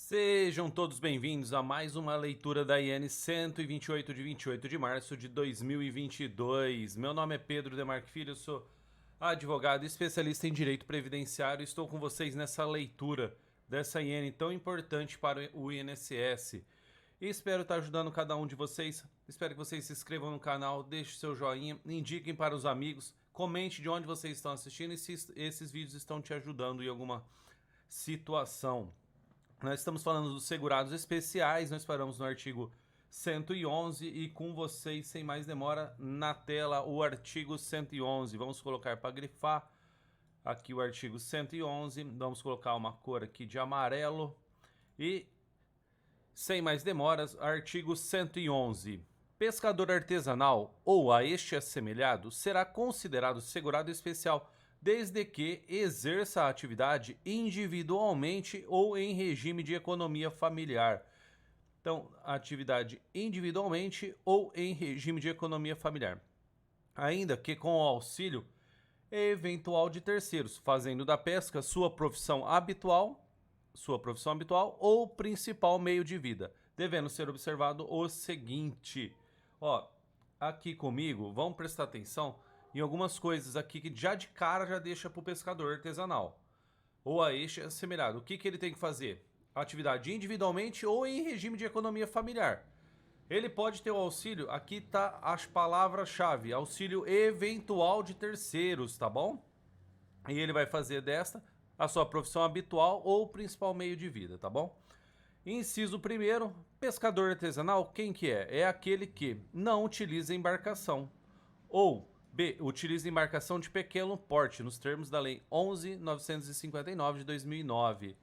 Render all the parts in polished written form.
Sejam todos bem-vindos a mais uma leitura da IN 128 de 28 de março de 2022. Meu nome é Pedro Demarque Filho, eu sou advogado e especialista em direito previdenciário e estou com vocês nessa leitura dessa IN tão importante para o INSS. E espero estar ajudando cada um de vocês. Espero que vocês se inscrevam no canal, deixem seu joinha, indiquem para os amigos, comente de onde vocês estão assistindo e se esses vídeos estão te ajudando em alguma situação. Nós estamos falando dos segurados especiais, nós paramos no artigo 111 e com vocês, sem mais demora, na tela o artigo 111. Vamos colocar para grifar aqui o artigo 111, vamos colocar uma cor aqui de amarelo e, sem mais demoras, artigo 111. Pescador artesanal ou a este assemelhado será considerado segurado especial desde que exerça a atividade individualmente ou em regime de economia familiar. Então, atividade individualmente ou em regime de economia familiar. Ainda que com o auxílio eventual de terceiros, fazendo da pesca sua profissão habitual ou principal meio de vida, devendo ser observado o seguinte. Aqui comigo, vamos prestar atenção em algumas coisas aqui que já de cara já deixa para o pescador artesanal ou a este assemelhado. O que ele tem que fazer? Atividade individualmente ou em regime de economia familiar. Ele pode ter o auxílio, aqui tá as palavras-chave, auxílio eventual de terceiros, tá bom? E ele vai fazer desta a sua profissão habitual ou principal meio de vida, tá bom? Inciso 1º, pescador artesanal, quem que é? É aquele que não utiliza embarcação ou B. Utiliza embarcação de pequeno porte, nos termos da Lei 11.959 de 2009.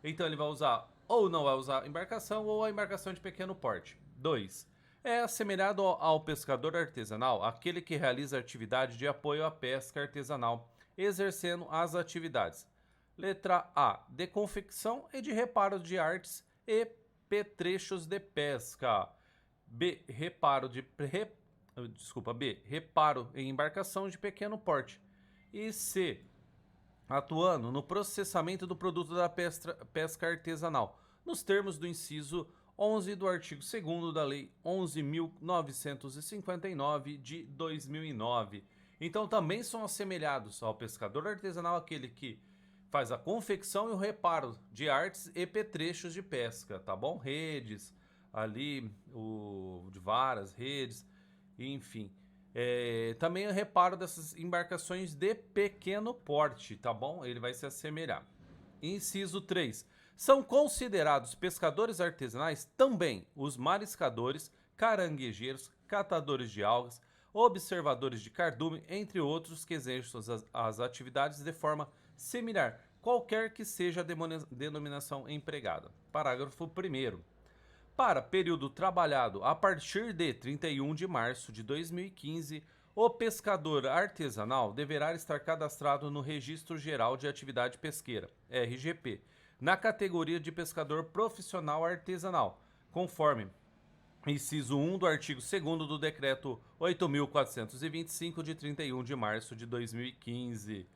Então ele vai usar ou não vai usar embarcação ou a embarcação de pequeno porte. 2. É assemelhado ao pescador artesanal, aquele que realiza atividade de apoio à pesca artesanal, exercendo as atividades. Letra A. De confecção e de reparo de artes e petrechos de pesca. B. Reparo em embarcação de pequeno porte. E C. Atuando no processamento do produto da pesca artesanal, nos termos do inciso 11 do artigo 2º da Lei 11.959 de 2009. Então também são assemelhados ao pescador artesanal aquele que faz a confecção e o reparo de artes e petrechos de pesca, tá bom? Redes, ali, de varas, redes, enfim. Também o reparo dessas embarcações de pequeno porte, tá bom? Ele vai se assemelhar. Inciso 3. São considerados pescadores artesanais também os mariscadores, caranguejeiros, catadores de algas, observadores de cardume, entre outros que exerçam as atividades de forma similar, qualquer que seja a denominação empregada. Parágrafo 1º. Para período trabalhado a partir de 31 de março de 2015, o pescador artesanal deverá estar cadastrado no Registro Geral de Atividade Pesqueira, RGP, na categoria de pescador profissional artesanal, conforme inciso 1 do artigo 2º do Decreto 8.425, de 31 de março de 2015.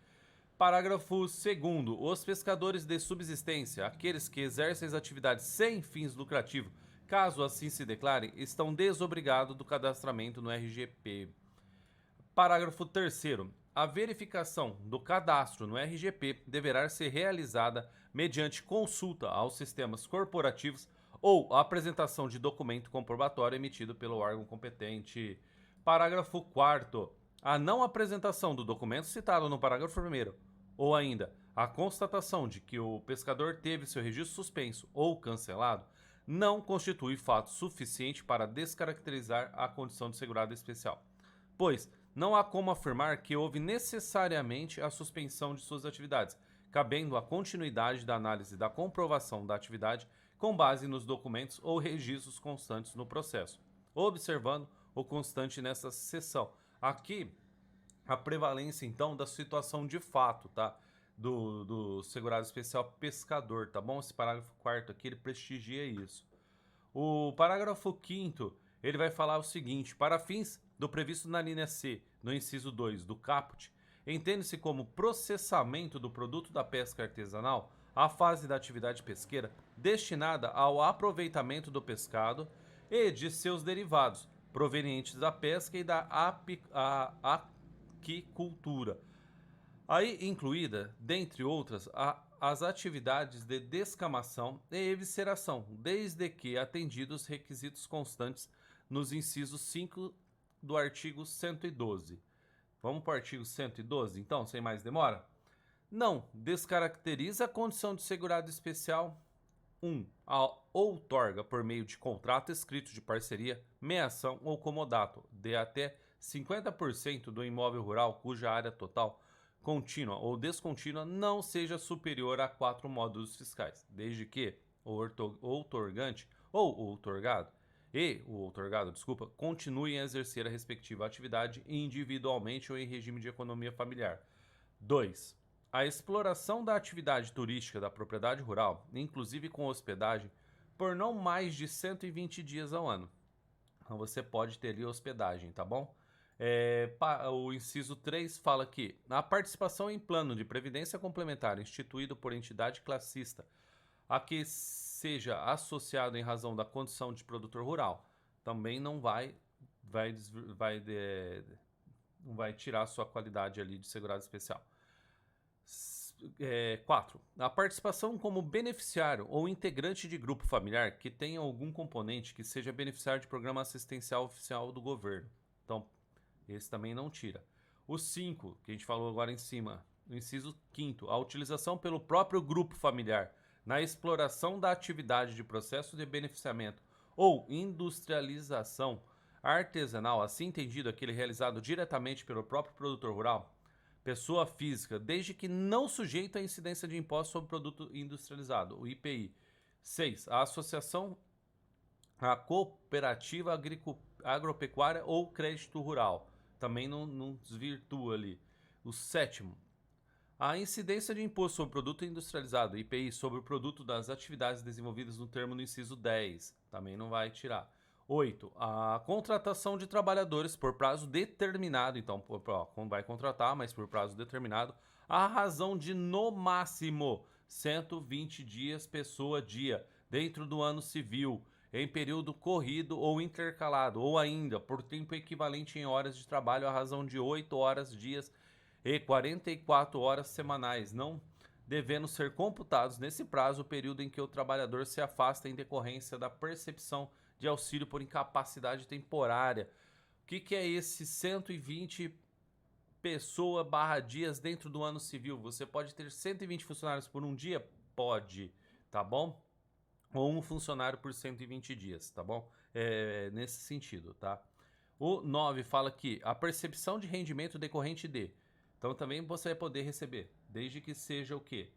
Parágrafo 2º. Os pescadores de subsistência, aqueles que exercem as atividades sem fins lucrativos, caso assim se declarem, estão desobrigados do cadastramento no RGP. Parágrafo 3º. A verificação do cadastro no RGP deverá ser realizada mediante consulta aos sistemas corporativos ou apresentação de documento comprobatório emitido pelo órgão competente. Parágrafo 4º. A não apresentação do documento citado no parágrafo 1º, ou ainda a constatação de que o pescador teve seu registro suspenso ou cancelado, não constitui fato suficiente para descaracterizar a condição de segurado especial, pois não há como afirmar que houve necessariamente a suspensão de suas atividades, cabendo a continuidade da análise da comprovação da atividade com base nos documentos ou registros constantes no processo, observando o constante nessa seção. Aqui, a prevalência, então, da situação de fato, tá? Do segurado especial pescador, tá bom? Esse parágrafo 4º aqui, ele prestigia isso. O parágrafo 5º, ele vai falar o seguinte: para fins do previsto na linha C, no inciso 2 do caput, entende-se como processamento do produto da pesca artesanal a fase da atividade pesqueira destinada ao aproveitamento do pescado e de seus derivados, provenientes da pesca e da aquicultura. Aí incluída, dentre outras, as atividades de descamação e evisceração, desde que atendidos requisitos constantes nos incisos 5 do artigo 112. Vamos para o artigo 112, então, sem mais demora? Não descaracteriza a condição de segurado especial 1. Outorga, por meio de contrato escrito de parceria, meação ou comodato, de até 50% do imóvel rural cuja área total, contínua ou descontínua, não seja superior a 4 módulos fiscais, desde que o outorgante ou o outorgado continue a exercer a respectiva atividade individualmente ou em regime de economia familiar. 2. A exploração da atividade turística da propriedade rural, inclusive com hospedagem, por não mais de 120 dias ao ano. Então você pode ter ali hospedagem, tá bom? O inciso 3 fala que a participação em plano de previdência complementar instituído por entidade classista a que seja associado em razão da condição de produtor rural também não vai tirar sua qualidade ali de segurado especial. 4. A participação como beneficiário ou integrante de grupo familiar que tenha algum componente que seja beneficiário de programa assistencial oficial do governo. Então, esse também não tira. O 5, que a gente falou agora em cima, no inciso 5º, a utilização pelo próprio grupo familiar na exploração da atividade de processo de beneficiamento ou industrialização artesanal, assim entendido aquele realizado diretamente pelo próprio produtor rural, pessoa física, desde que não sujeito à incidência de imposto sobre produto industrializado, o IPI. 6. A associação, a cooperativa agropecuária ou crédito rural. Também não desvirtua ali. O 7º. A incidência de imposto sobre produto industrializado, IPI, sobre o produto das atividades desenvolvidas no termo do inciso 10. Também não vai tirar. 8. A contratação de trabalhadores por prazo determinado. Então, vai contratar, mas por prazo determinado, a razão de, no máximo, 120 dias pessoa-dia, dentro do ano civil, em período corrido ou intercalado, ou ainda, por tempo equivalente em horas de trabalho, a razão de 8 horas dias e 44 horas semanais, não devendo ser computados nesse prazo o período em que o trabalhador se afasta em decorrência da percepção de auxílio por incapacidade temporária. O que é esse 120 pessoa/dias dentro do ano civil? Você pode ter 120 funcionários por um dia? Pode, tá bom? Ou um funcionário por 120 dias, tá bom? Nesse sentido, tá? O 9 fala que a percepção de rendimento decorrente de... Então também você vai poder receber, desde que seja o quê?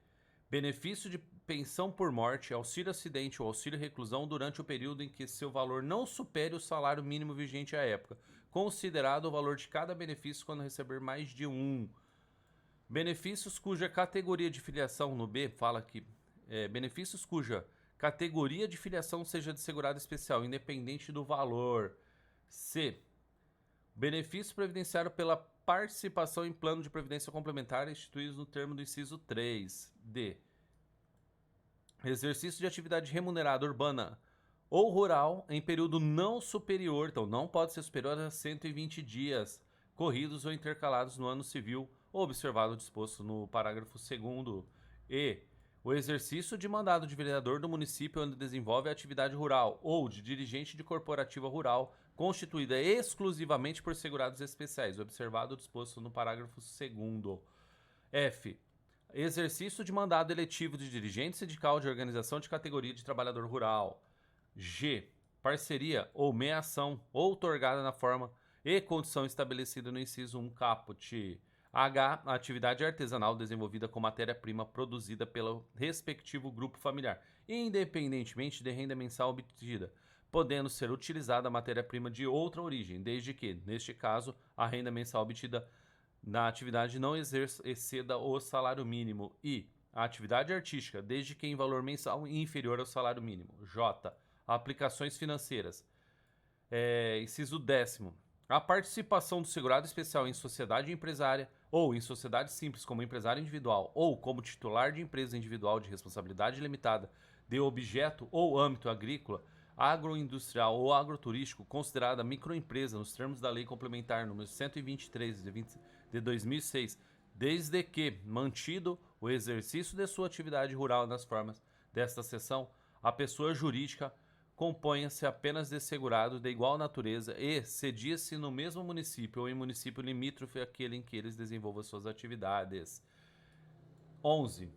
Benefício de pensão por morte, auxílio acidente ou auxílio reclusão durante o período em que seu valor não supere o salário mínimo vigente à época, considerado o valor de cada benefício quando receber mais de um. Benefícios cuja categoria de filiação, no B, fala que benefícios cuja categoria de filiação seja de segurado especial, independente do valor. C. Benefício previdenciário pela participação em plano de previdência complementar instituídos no termo do inciso 3. D. Exercício de atividade remunerada urbana ou rural em período não superior, então não pode ser superior a 120 dias corridos ou intercalados no ano civil, observado o disposto no parágrafo 2º. E. O exercício de mandado de vereador do município onde desenvolve a atividade rural ou de dirigente de corporativa rural constituída exclusivamente por segurados especiais, observado o disposto no parágrafo 2º. F. Exercício de mandado eletivo de dirigente sindical de organização de categoria de trabalhador rural. G. Parceria ou meação outorgada na forma e condição estabelecida no inciso 1 caput. H. A atividade artesanal desenvolvida com matéria-prima produzida pelo respectivo grupo familiar, independentemente de renda mensal obtida, podendo ser utilizada a matéria-prima de outra origem, desde que, neste caso, a renda mensal obtida na atividade não exceda o salário mínimo. E a atividade artística, desde que em valor mensal inferior ao salário mínimo. J. Aplicações financeiras. Inciso 10º. A participação do segurado especial em sociedade empresária ou em sociedade simples como empresário individual ou como titular de empresa individual de responsabilidade limitada de objeto ou âmbito agrícola, agroindustrial ou agroturístico considerada microempresa nos termos da Lei Complementar número 123 de 2006, desde que mantido o exercício de sua atividade rural nas formas desta seção, a pessoa jurídica componha-se apenas de segurado de igual natureza e cedia-se no mesmo município ou em município limítrofe àquele em que eles desenvolvam suas atividades. 11.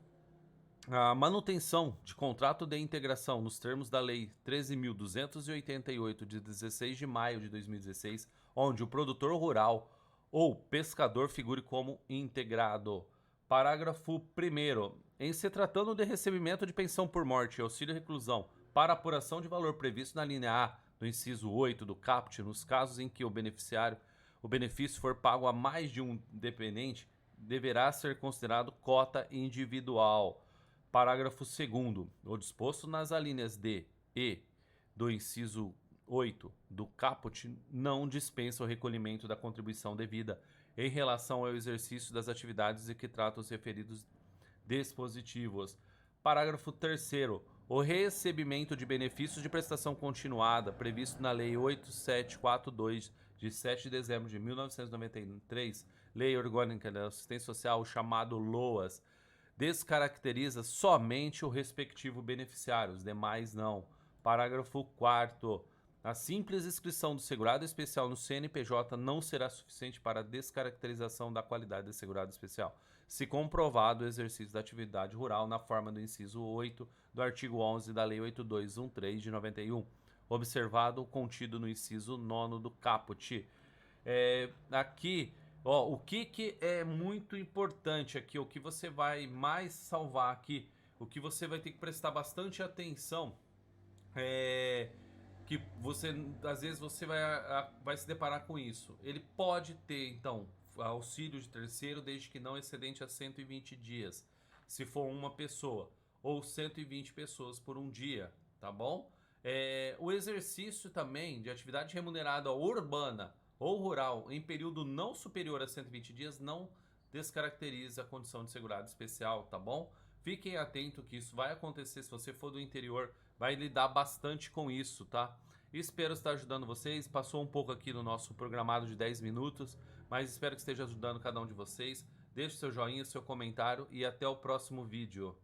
A manutenção de contrato de integração nos termos da Lei 13.288, de 16 de maio de 2016, onde o produtor rural ou pescador figure como integrado. Parágrafo 1º. Em se tratando de recebimento de pensão por morte e auxílio reclusão para apuração de valor previsto na linha A do inciso 8 do caput, nos casos em que o benefício for pago a mais de um dependente, deverá ser considerado cota individual. Parágrafo 2º. O disposto nas alíneas D e do inciso 8 do caput não dispensa o recolhimento da contribuição devida em relação ao exercício das atividades de que tratam os referidos dispositivos. Parágrafo 3º. O recebimento de benefícios de prestação continuada previsto na Lei 8742, de 7 de dezembro de 1993, Lei Orgânica da Assistência Social, chamado LOAS, descaracteriza somente o respectivo beneficiário, os demais não. Parágrafo 4º. A simples inscrição do segurado especial no CNPJ não será suficiente para a descaracterização da qualidade de segurado especial, se comprovado o exercício da atividade rural na forma do inciso 8 do artigo 11 da Lei 8213 de 91, observado o contido no inciso 9 do caput. Aqui, o que é muito importante aqui, o que você vai mais salvar aqui, o que você vai ter que prestar bastante atenção que você, às vezes, você vai se deparar com isso. Ele pode ter, então, auxílio de terceiro, desde que não excedente a 120 dias, se for uma pessoa, ou 120 pessoas por um dia, tá bom? O exercício também de atividade remunerada urbana ou rural em período não superior a 120 dias não descaracteriza a condição de segurado especial, tá bom? Fiquem atentos que isso vai acontecer. Se você for do interior, vai lidar bastante com isso, tá? Espero estar ajudando vocês. Passou um pouco aqui no nosso programado de 10 minutos, mas espero que esteja ajudando cada um de vocês. Deixe seu joinha, seu comentário e até o próximo vídeo.